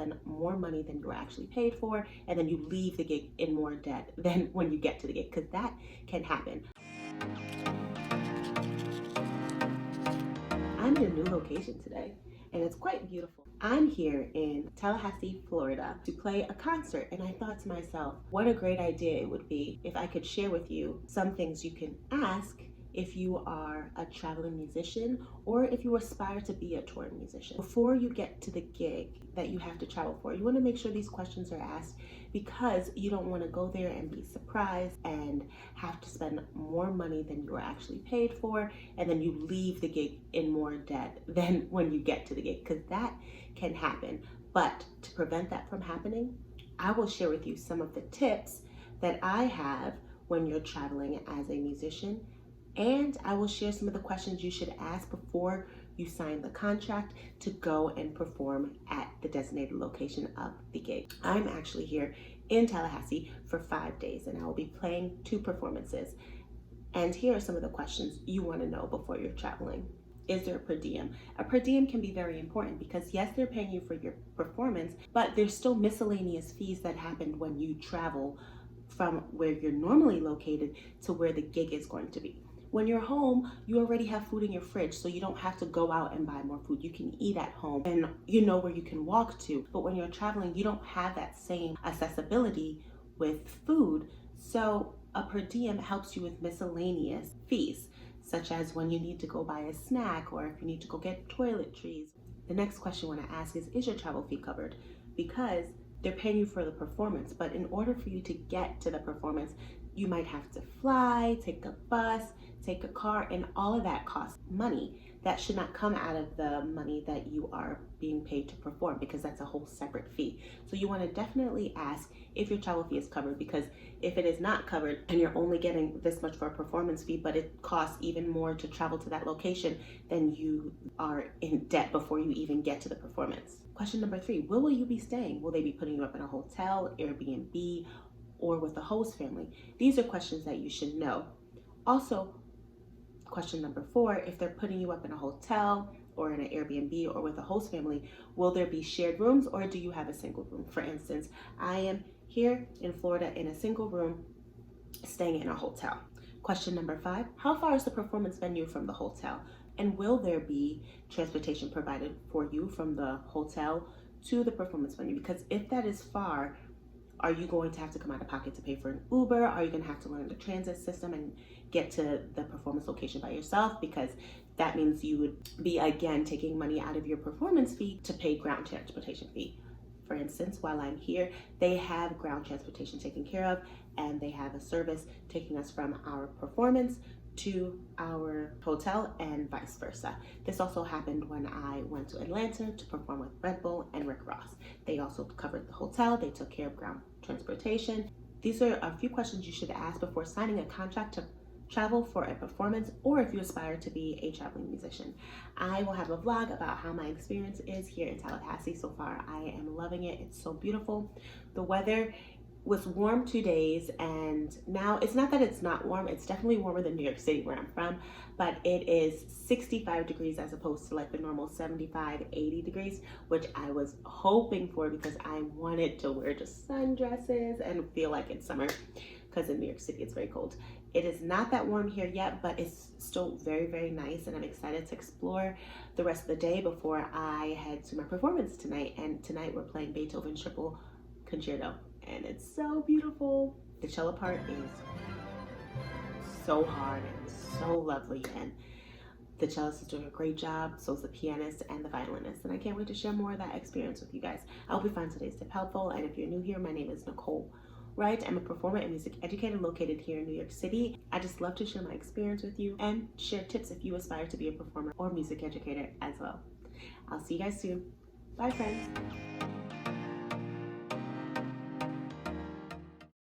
spend more money than you were actually paid for, and then you leave the gig in more debt than when you get to the gig, because that can happen. I'm in a new location today, and it's quite beautiful. I'm here in Tallahassee, Florida to play a concert, and I thought to myself, what a great idea it would be if I could share with you some things you can ask if you are a traveling musician or if you aspire to be a touring musician. Before you get to the gig that you have to travel for, you want to make sure these questions are asked, because you don't want to go there and be surprised and have to spend more money than you were actually paid for, and then you leave the gig in more debt than when you get to the gig, because that can happen. But to prevent that from happening, I will share with you some of the tips that I have when you're traveling as a musician, and I will share some of the questions you should ask before you sign the contract to go and perform at the designated location of the gig. I'm actually here in Tallahassee for 5 days, and I will be playing 2 performances. And here are some of the questions you want to know before you're traveling. Is there a per diem? A per diem can be very important because yes, they're paying you for your performance, but there's still miscellaneous fees that happen when you travel from where you're normally located to where the gig is going to be. When you're home, you already have food in your fridge, so you don't have to go out and buy more food. You can eat at home and you know where you can walk to. But when you're traveling, you don't have that same accessibility with food. So a per diem helps you with miscellaneous fees, such as when you need to go buy a snack or if you need to go get toiletries. The next question I want to ask is your travel fee covered? Because they're paying you for the performance, but in order for you to get to the performance, you might have to fly, take a bus, take a car, and all of that costs money. That should not come out of the money that you are being paid to perform, because that's a whole separate fee. So you want to definitely ask if your travel fee is covered, because if it is not covered and you're only getting this much for a performance fee, but it costs even more to travel to that location, then you are in debt before you even get to the performance. Question number 3, where will you be staying? Will they be putting you up in a hotel, Airbnb, or with a host family? These are questions that you should know. Also, question number 4, if they're putting you up in a hotel or in an Airbnb or with a host family, will there be shared rooms or do you have a single room? For instance, I am here in Florida in a single room staying in a hotel. Question number 5, how far is the performance venue from the hotel? And will there be transportation provided for you from the hotel to the performance venue? Because if that is far, are you going to have to come out of pocket to pay for an Uber? Are you going to have to learn the transit system and get to the performance location by yourself? Because that means you would be, again, taking money out of your performance fee to pay ground transportation fee. For instance, while I'm here, they have ground transportation taken care of, and they have a service taking us from our performance to our hotel and vice versa. This also happened when I went to Atlanta to perform with Red Bull and Rick Ross. They also covered the hotel, they took care of ground transportation. These are a few questions you should ask before signing a contract to travel for a performance, or if you aspire to be a traveling musician. I will have a vlog about how my experience is here in Tallahassee so far. I am loving it. It's so beautiful. The weather was warm 2 days, and now it's not that it's not warm, it's definitely warmer than New York City where I'm from, but it is 65 degrees as opposed to like the normal 75, 80 degrees, which I was hoping for because I wanted to wear just sundresses and feel like it's summer, because in New York City it's very cold. It is not that warm here yet, but it's still very, very nice, and I'm excited to explore the rest of the day before I head to my performance tonight. And tonight we're playing Beethoven's Triple Concerto, and it's so beautiful. The cello part is so hard and so lovely, and the cellist is doing a great job, so is the pianist and the violinist, and I can't wait to share more of that experience with you guys. I hope you find today's tip helpful, and if you're new here, my name is Nicole Wright. I'm a performer and music educator located here in New York City. I just love to share my experience with you and share tips if you aspire to be a performer or music educator as well. I'll see you guys soon. Bye, friends.